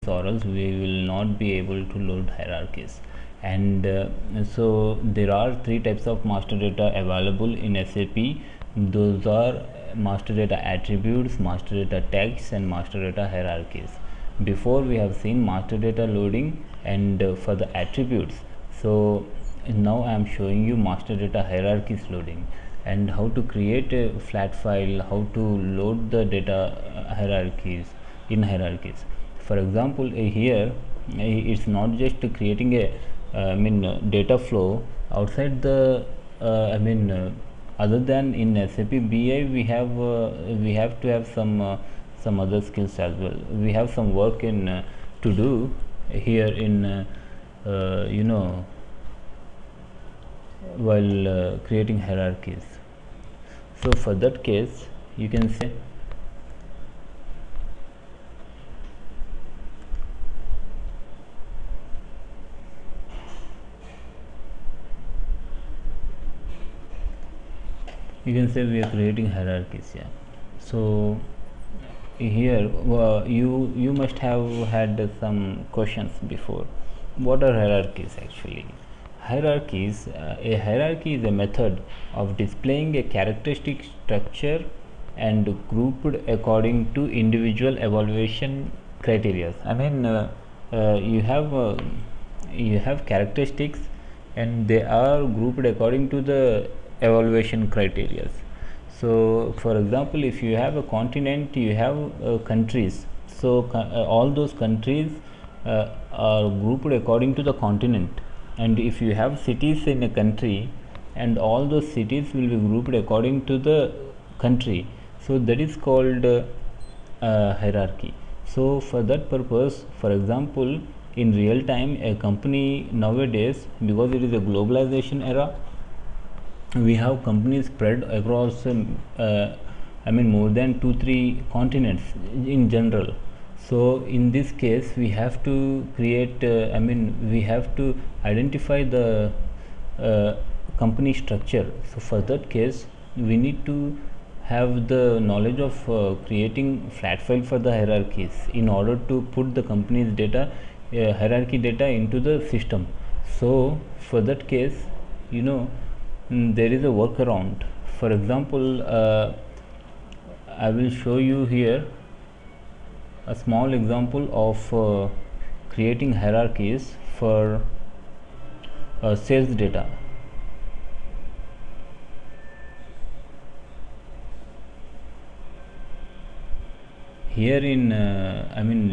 or else we will not be able to load hierarchies. And so there are three types of master data available in SAP. Those are master data attributes, master data tags, and master data hierarchies. Before we have seen master data loading and for the attributes. So now I am showing you master data hierarchies loading and how to create a flat file, how to load the data hierarchies in hierarchies. For example, here it's not just creating a data flow outside the other than in SAP BI we have to have some other skills as well. We have some work in to do here in while creating hierarchies. So for that case you can say we are creating hierarchies. Yeah, so here you must have had some questions before. What are hierarchies actually? Hierarchies, a hierarchy is a method of displaying a characteristic structure and grouped according to individual evaluation criteria. You have characteristics and they are grouped according to the evaluation criteria. So for example, if you have a continent, you have countries. So all those countries are grouped according to the continent. And if you have cities in a country, and all those cities will be grouped according to the country, so that is called hierarchy. So for that purpose, for example, in real time, a company nowadays, because it is a globalization era, we have companies spread across more than 2-3 continents in general. So in this case we have to create we have to identify the company structure. So for that case we need to have the knowledge of creating flat file for the hierarchies in order to put the company's data hierarchy data into the system. So for that case, there is a workaround. For example, I will show you here a small example of creating hierarchies for sales data. Here in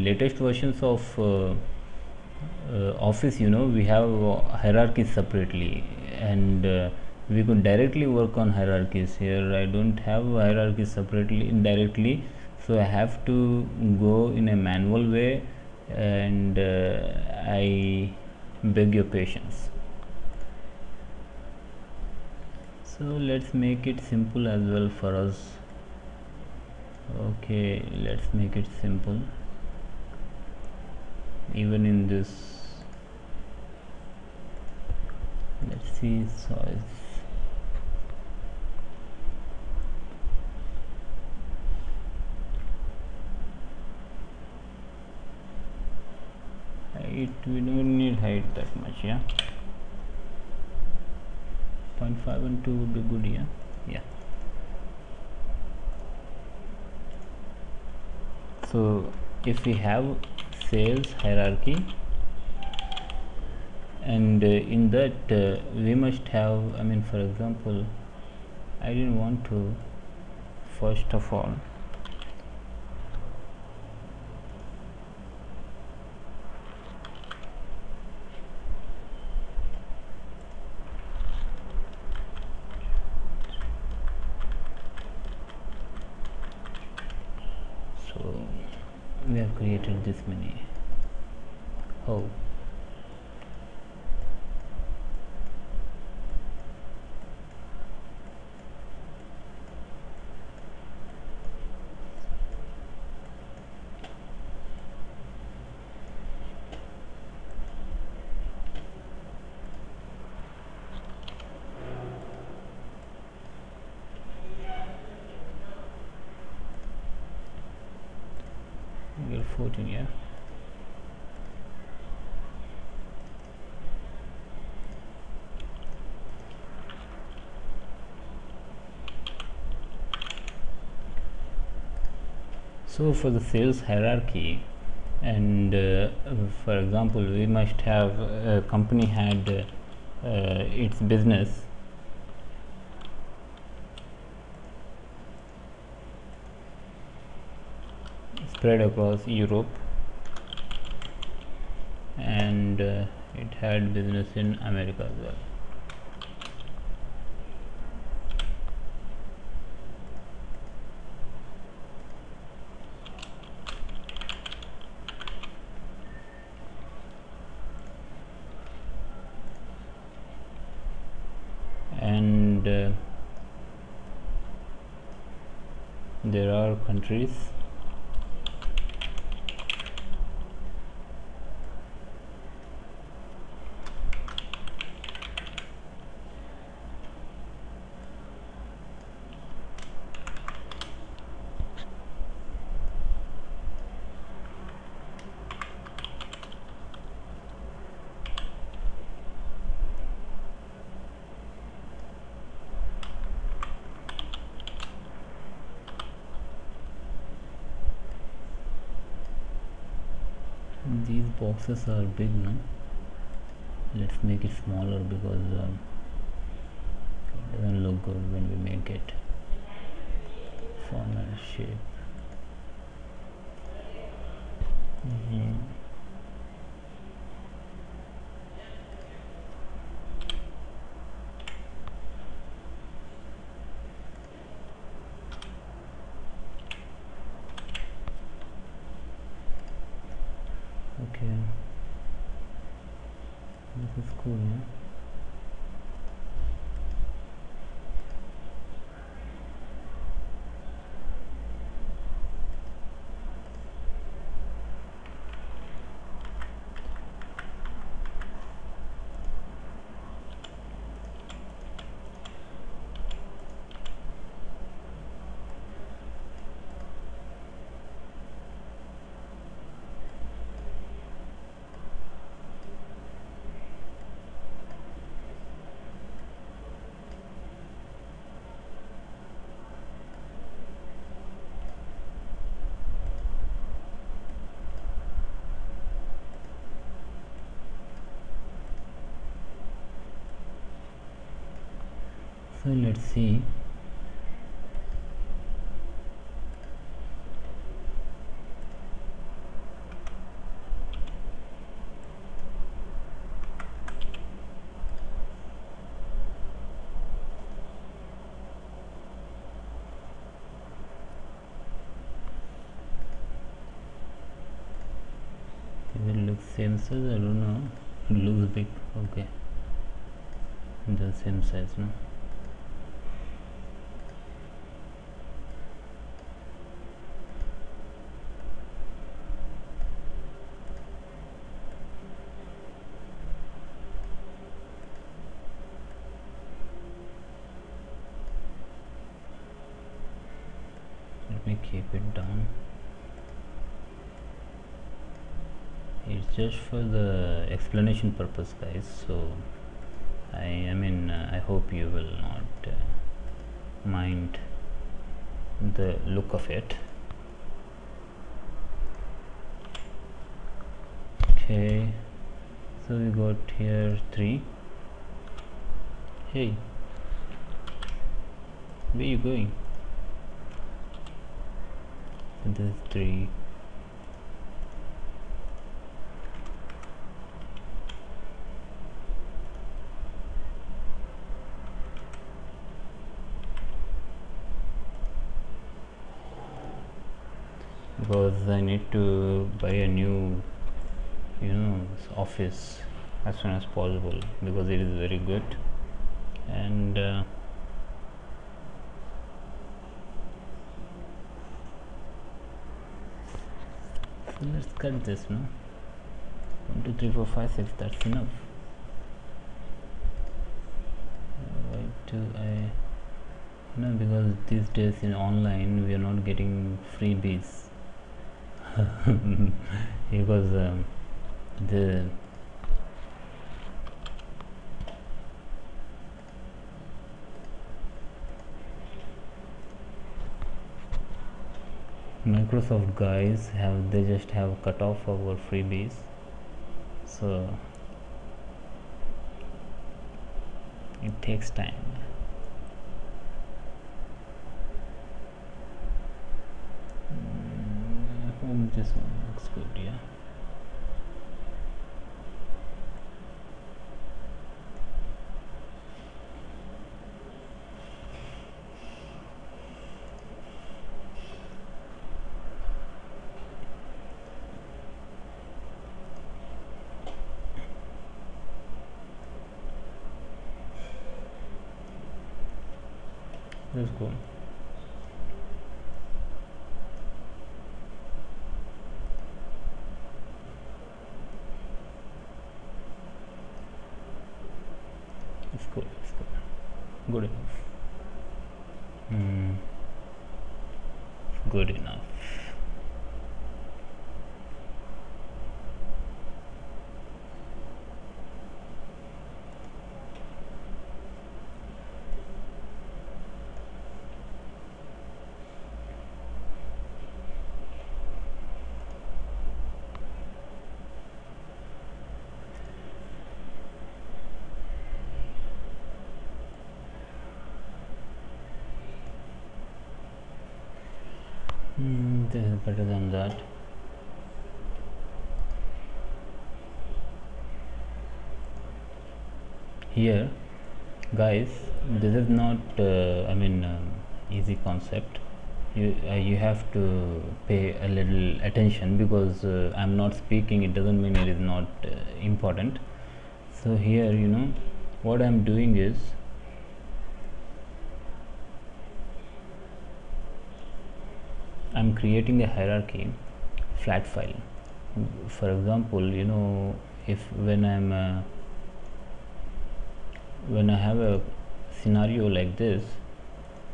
latest versions of Office, we have hierarchies separately, and we could directly work on hierarchies. Here I don't have hierarchies separately indirectly, so I have to go in a manual way, and I beg your patience. So let's make it simple as well for us. Okay, let's make it simple even in this. Let's see size. We don't need height that much. Yeah, 0.5 and 2 would be good. Yeah. So if we have sales hierarchy, and in that we must have, for example, I didn't want to, first of all, so we have created this many. Oh, we are 14. Yeah. So for the sales hierarchy, and for example, we must have a company had its business spread across Europe, and it had business in America as well. And there are countries these boxes are big, no? Let's make it smaller because it doesn't look good when we make it format shape. Okay, this is cool, yeah? So let's see. It looks same size, I don't know. It looks big. Okay, the same size, no? Let me keep it down. It's just for the explanation purpose, guys, so I mean I hope you will not mind the look of it. Okay, so we got here 3. Hey, where you going? This is 3. Because I need to buy a new, office as soon as possible because it is very good. And so let's cut this, no? 1 2 3 4 5 6, that's enough. Why do I? No, because these days in online we are not getting freebies. Because the Microsoft guys they just have cut off our freebies, so it takes time. This one looks good, yeah. Let's go. It's good. It's good. Good enough. Good enough. This is better than that. Here, guys, this is not easy concept. You have to pay a little attention, because I'm not speaking, it doesn't mean it is not important. So here, what I'm doing is, I'm creating a hierarchy flat file. For example, if when I have a scenario like this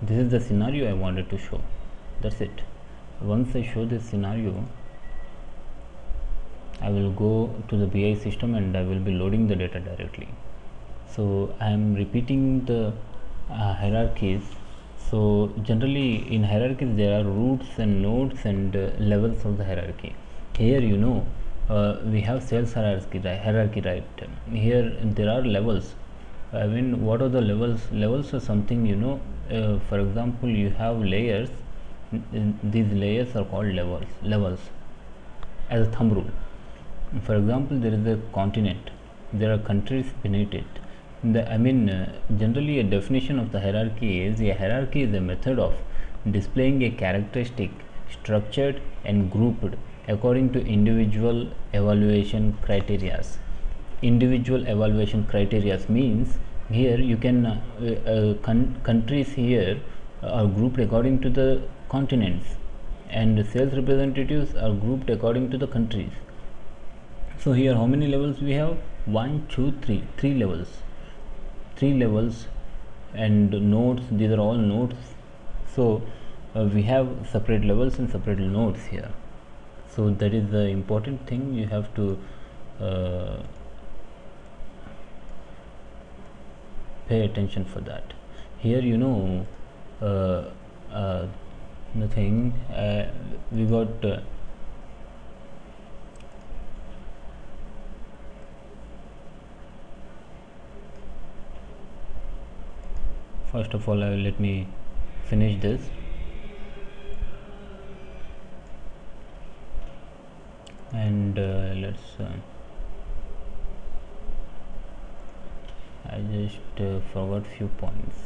is the scenario I wanted to show. That's it. Once I show this scenario, I will go to the BI system and I will be loading the data directly. So I am repeating the hierarchies. So generally in hierarchies there are roots and nodes and levels of the hierarchy. Here we have sales hierarchy, right? Here there are levels. What are the levels? Levels are something, for example, you have layers. These layers are called levels as a thumb rule. For example, there is a continent, there are countries beneath it. Generally a definition of the hierarchy is, a hierarchy is a method of displaying a characteristic structured and grouped according to individual evaluation criteria. Individual evaluation criteria means, here you can countries here are grouped according to the continents, and sales representatives are grouped according to the countries. So here how many levels we have? 1, 2, 3. Three levels and nodes. These are all nodes. So we have separate levels and separate nodes here. So that is the important thing. You have to pay attention for that. Here the thing we got first of all, let me finish this. And let's I just forgot few points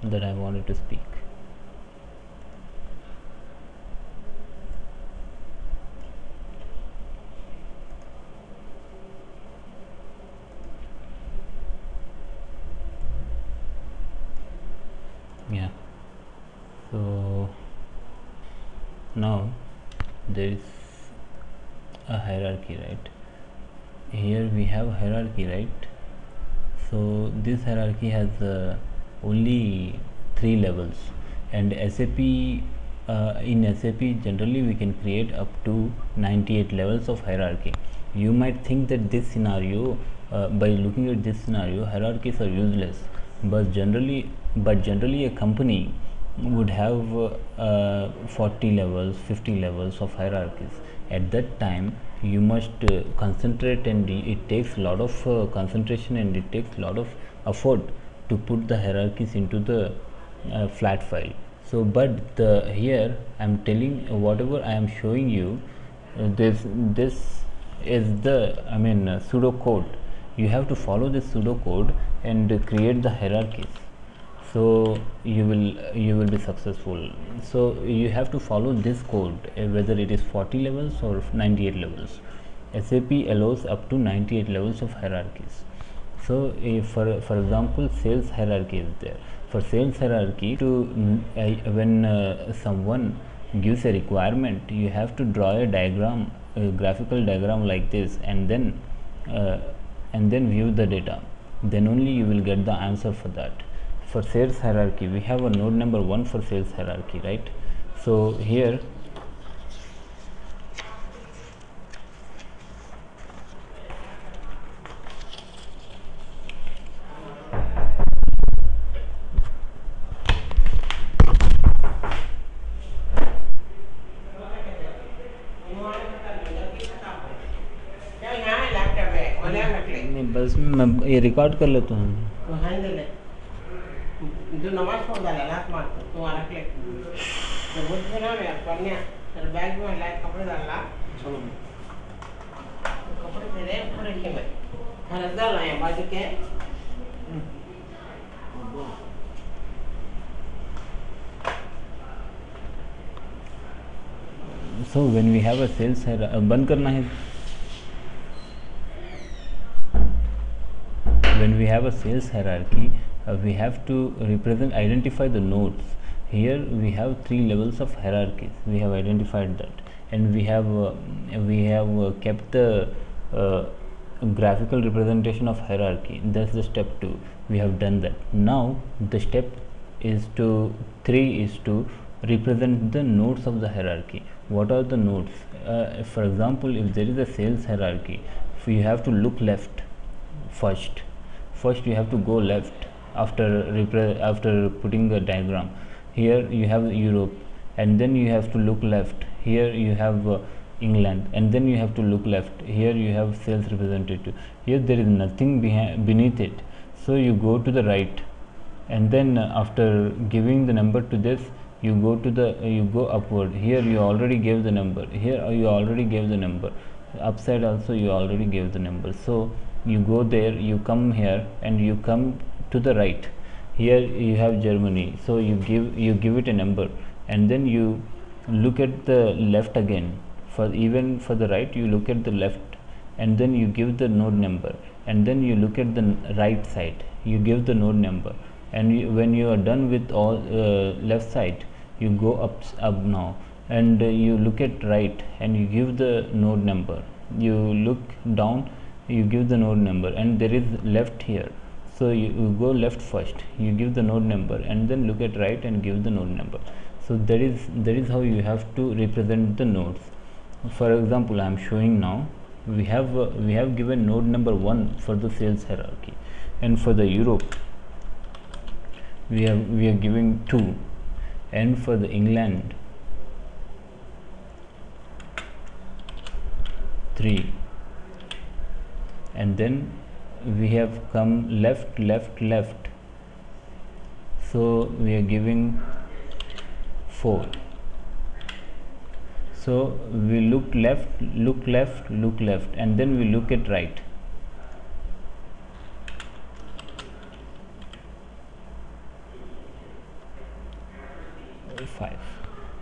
that I wanted to speak. Yeah, so now there is a hierarchy, right? Here we have hierarchy, right? So this hierarchy has only 3 levels, and SAP in SAP generally we can create up to 98 levels of hierarchy. You might think that this scenario, by looking at this scenario, hierarchies are useless, but generally a company would have 40 levels, 50 levels of hierarchies. At that time you must concentrate, and it takes a lot of concentration, and it takes a lot of effort to put the hierarchies into the flat file. So but here I am telling, whatever I am showing you, this is the pseudo code. You have to follow this pseudo code and create the hierarchies, so you will be successful. So you have to follow this code, whether it is 40 levels or 98 levels. SAP allows up to 98 levels of hierarchies. So for example, sales hierarchy is there. For sales hierarchy, when someone gives a requirement, you have to draw a diagram, a graphical diagram like this, and then view the data. Then only you will get the answer for that. For sales hierarchy, we have a node number 1 for sales hierarchy, right? So here बस मैं ये record कर लेता हूँ. जो नमाज पढ़ डाला लास्ट मार तुम्हारा क्लिक तो वो जो ना मैं पढ़ने तेरे बैग में लाइक कपड़े डालना चलो कपड़े तेरे पूरे के में हर डाल आए बाजू के. So when we have a sales बंद करना है. When we have a sales hierarchy, we have to identify the nodes. Here we have 3 levels of hierarchies. We have identified that, and we have kept the graphical representation of hierarchy. That's the step 2. We have done that. Now the step 3 is to represent the nodes of the hierarchy. What are the nodes? For example, if there is a sales hierarchy, you have to look left first. You have to go left after putting the diagram. Here you have Europe, and then you have to look left. Here you have England, and then you have to look left. Here you have sales representative. Here there is nothing beneath it, so you go to the right, and then after giving the number to this, you go upward. Here you already gave the number. Here you already gave the number. Upside also you already gave the number. So you go there, you come here, and you come to the right. Here you have Germany, so you give it a number, and then you look at the left again. For the right, you look at the left, and then you give the node number, and then you look at the right side, you give the node number, and when you are done with all left side, you go up now, and you look at right, and you give the node number. You look down, you give the node number, and there is left here, so you go left first, you give the node number, and then look at right and give the node number. So that is how you have to represent the nodes. For example, I am showing now, we have given node number 1 for the sales hierarchy, and for the Europe we are giving 2, and for the England 3, and then we have come left, so we are giving 4. So we look left, and then we look at right. 5.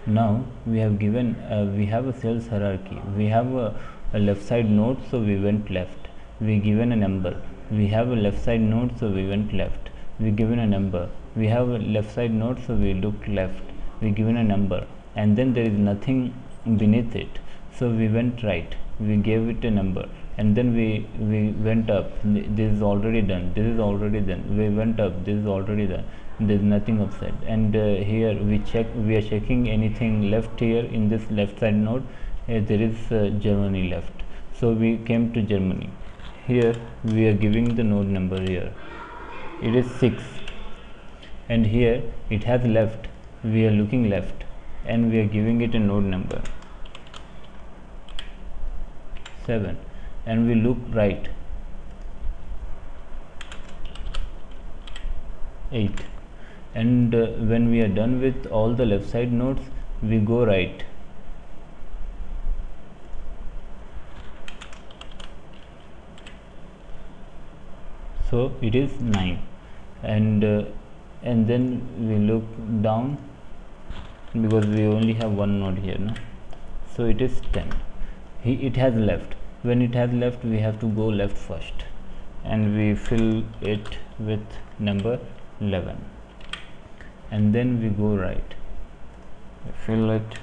Now we have given we have a sales hierarchy. We have a left side node, so we went left. We given a number. We have a left side node, so we went left. We given a number. We have a left side node, so we looked left. We given a number, and then there is nothing beneath it, so we went right. We gave it a number, and then we went up. This is already done. This is already done. We went up. This is already done. There is nothing upside. And here we are checking anything left here in this left side node. There is Germany left, so we came to Germany. Here we are giving the node number. Here it is 6, and here it has left. we are looking left and we are giving it a node number 7, and we look right 8, and when we are done with all the left side nodes, we go right. So it is 9, and then we look down because we only have one node here, no? So it is 10. It has left. When it has left, we have to go left first, and we fill it with number 11, and then we go right, we fill it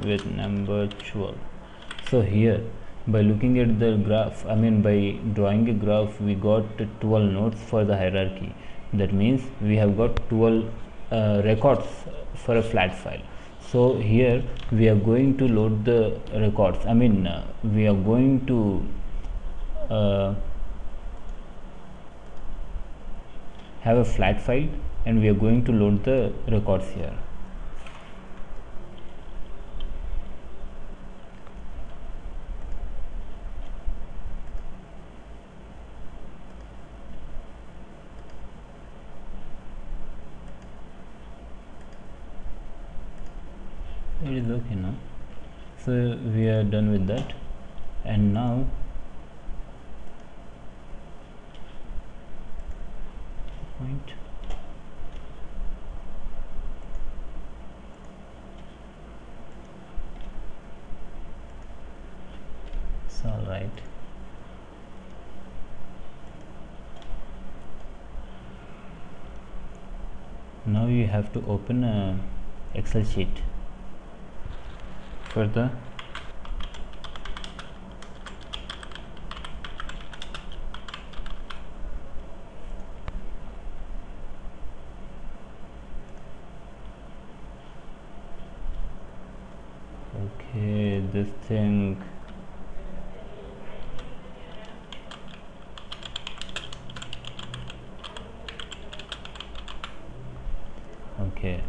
with number 12. So here, by looking at the graph, by drawing a graph, we got 12 nodes for the hierarchy. That means we have got 12 records for a flat file. So here we are going to load the records. We are going to have a flat file, and we are going to load the records here. It is okay now. So we are done with that, and now point it's all right. Now you have to open a Excel sheet for the this thing. Okay,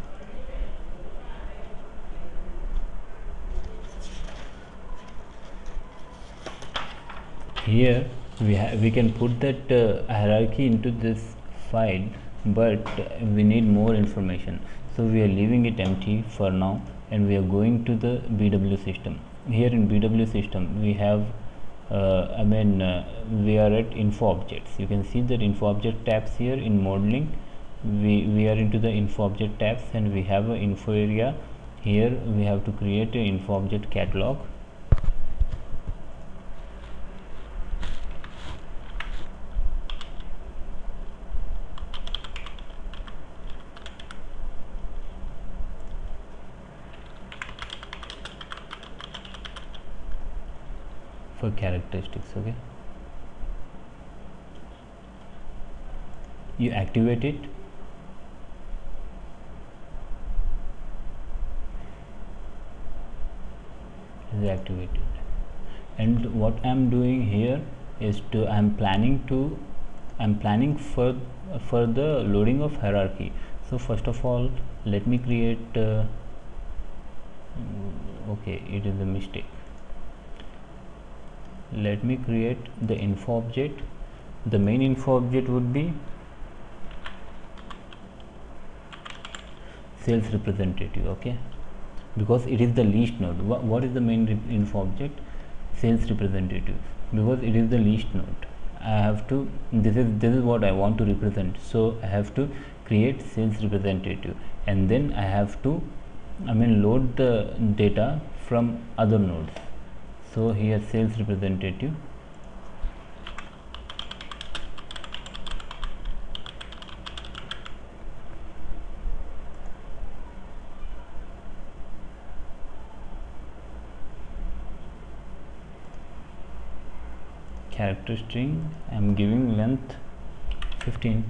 here we can put that hierarchy into this file, but we need more information, so we are leaving it empty for now, and we are going to the BW system. Here in BW system we have we are at info objects. You can see that info object tabs here. In modeling, we are into the info object tabs, and we have an info area. Here we have to create an info object catalog. For characteristics, okay, you activate it, is activated. And what I'm doing here is I'm planning for the loading of hierarchy. So first of all, let me create okay, it is a mistake. Let me create the info object. The main info object would be sales representative, okay, because it is the least node. What is the main info object? Sales representative, because it is the least node. I have to, this is what I want to represent, so I have to create sales representative, and then I have to load the data from other nodes. So here sales representative, character string, I'm giving length 15,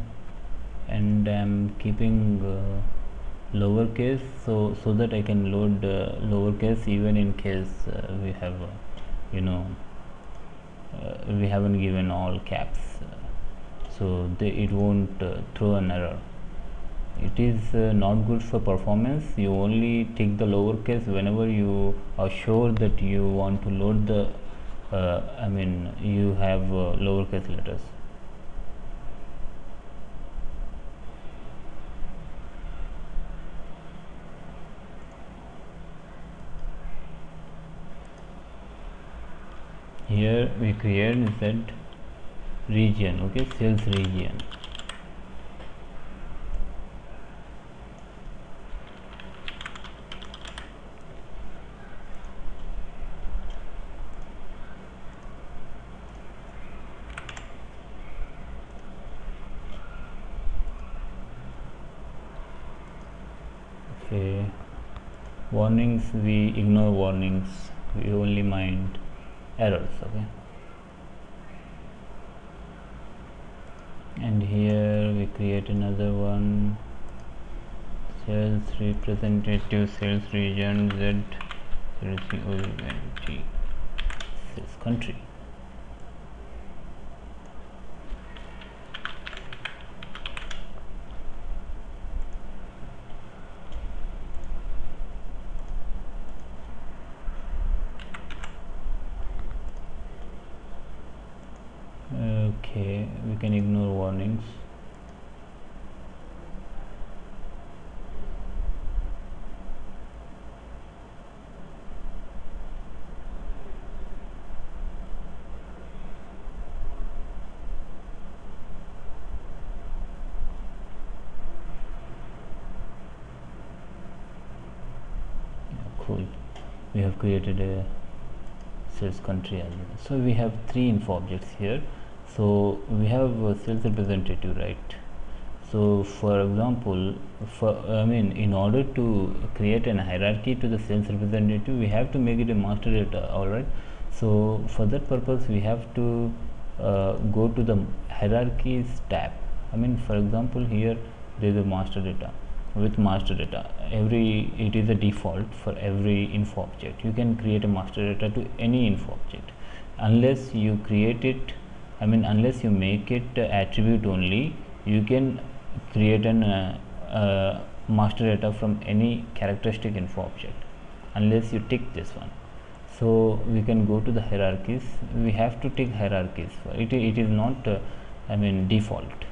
and I'm keeping lowercase, so that I can load lowercase even in case we have we haven't given all caps, so it won't throw an error. it is not good for performance. You only take the lowercase whenever you are sure that you want to load the you have lowercase letters. Here we create Z region, okay, sales region. Okay, warnings, we ignore warnings, we only mind errors, okay. And here we create another one, sales representative, sales region Z sales country. Okay, we can ignore warnings. Cool, we have created a sales country as well. So we have three info objects here. So we have a sales representative, right? So for example, in order to create an hierarchy to the sales representative, we have to make it a master data. All right, so for that purpose we have to go to the hierarchies tab. For example, here there is a master data. With master data, it is a default for every info object. You can create a master data to any info object unless you create it, unless you make it attribute only. You can create an master data from any characteristic info object unless you tick this one. So we can go to the hierarchies. We have to tick hierarchies. It is not default,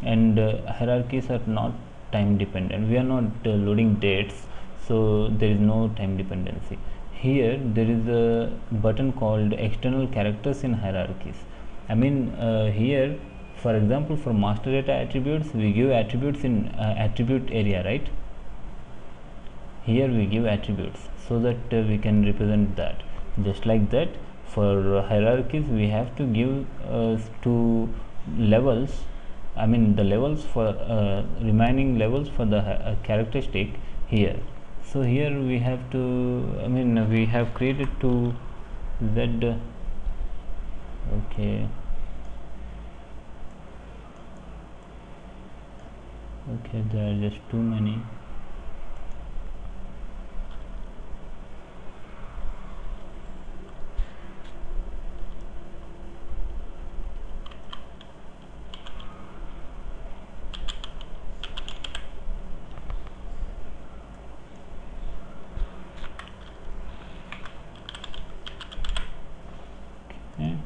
and hierarchies are not time dependent. We are not loading dates, so there is no time dependency. Here there is a button called external characters in hierarchies. Here, for example, for master data attributes, we give attributes in attribute area, right? Here we give attributes so that we can represent that. Just like that, for hierarchies we have to give two levels. The levels for remaining levels for the characteristic here. So here we have to, we have created two Z. Okay, there are just too many. Okay.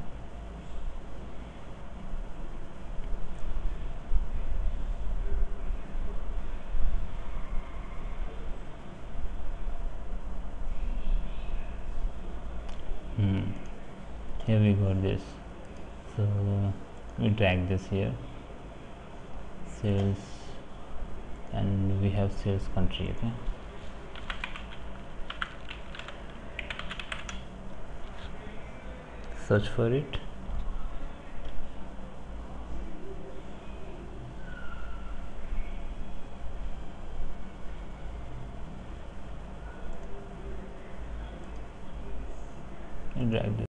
Here we got this. So we drag this here, sales, and we have sales country. Okay, search for it. And drag this.